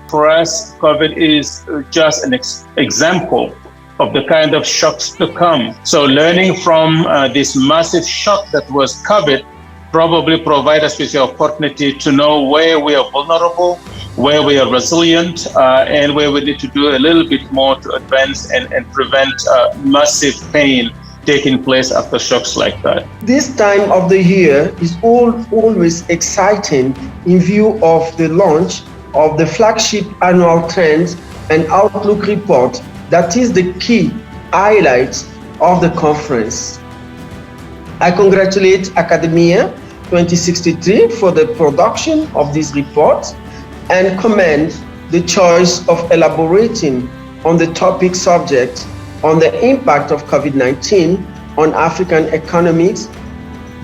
For us, COVID is just an example of the kind of shocks to come. So learning from this massive shock that was COVID probably provide us with the opportunity to know where we are vulnerable, where we are resilient, and where we need to do a little bit more to advance and prevent massive pain taking place after shocks like that. This time of the year is always exciting in view of the launch of the flagship annual Trends and Outlook report that is the key highlights of the conference. I congratulate Academia 2063 for the production of this report and commend the choice of elaborating on the topic subject on the impact of COVID-19 on African economies,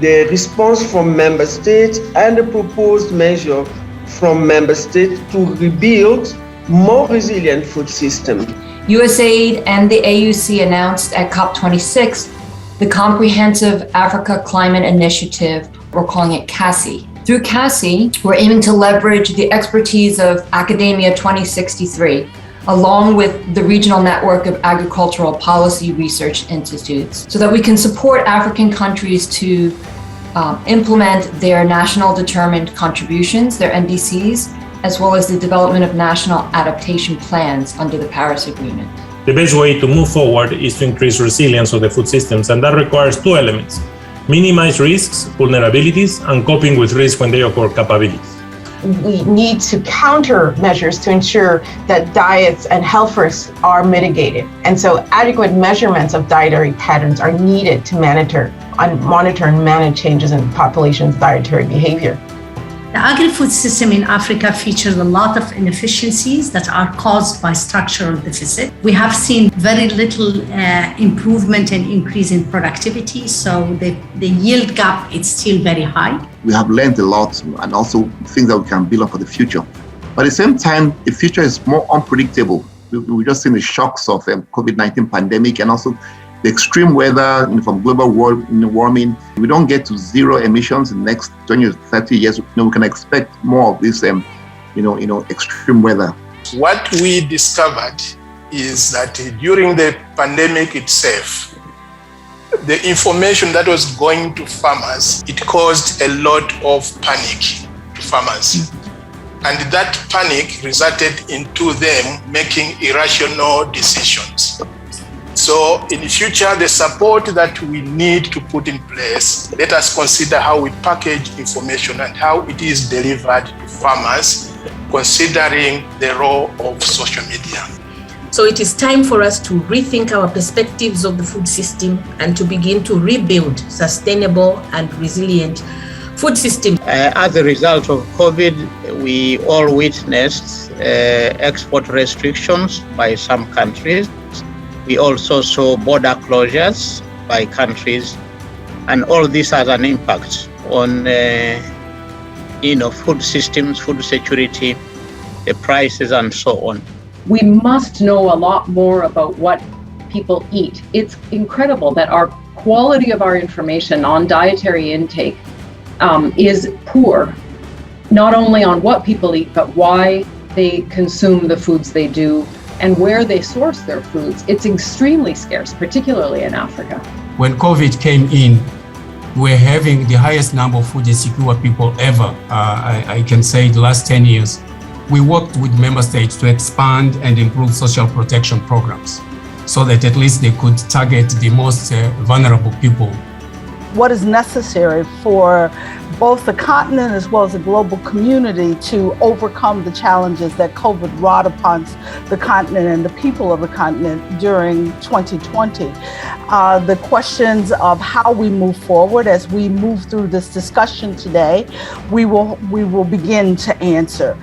the response from member states, and the proposed measure from member states to rebuild more resilient food systems. USAID and the AUC announced at COP26 the Comprehensive Africa Climate Initiative, we're calling it CACI. Through CACI, we're aiming to leverage the expertise of Academia 2063, along with the regional network of agricultural policy research institutes, so that we can support African countries to implement their national determined contributions, their NDCs, as well as the development of national adaptation plans under the Paris Agreement. The best way to move forward is to increase resilience of the food systems, and that requires two elements: minimize risks, vulnerabilities, and coping with risk when they occur capabilities. We need to counter measures to ensure that diets and health risks are mitigated. And so adequate measurements of dietary patterns are needed to monitor and manage changes in population's dietary behavior. The agri-food system in Africa features a lot of inefficiencies that are caused by structural deficit. We have seen very little improvement and increase in productivity, so the yield gap is still very high. We have learned a lot and also things that we can build on for the future. But at the same time, the future is more unpredictable. We've just seen the shocks of COVID-19 pandemic and also the extreme weather from global warming. We don't get to zero emissions in the next 20 or 30 years. We can expect more of this, extreme weather. What we discovered is that during the pandemic itself, the information that was going to farmers, it caused a lot of panic to farmers. And that panic resulted into them making irrational decisions. So in the future, the support that we need to put in place, let us consider how we package information and how it is delivered to farmers, considering the role of social media. So it is time for us to rethink our perspectives of the food system and to begin to rebuild sustainable and resilient food system. As a result of COVID, we all witnessed export restrictions by some countries. We also saw border closures by countries, and all this has an impact on food systems, food security, the prices, and so on. We must know a lot more about what people eat. It's incredible that our quality of our information on dietary intake is poor, not only on what people eat, but why they consume the foods they do and where they source their foods. It's extremely scarce, particularly in Africa. When COVID came in, we're having the highest number of food insecure people ever. I can say the last 10 years. We worked with member states to expand and improve social protection programs so that at least they could target the most vulnerable people. What is necessary for both the continent as well as the global community to overcome the challenges that COVID brought upon the continent and the people of the continent during 2020. The questions of how we move forward as we move through this discussion today, we will begin to answer.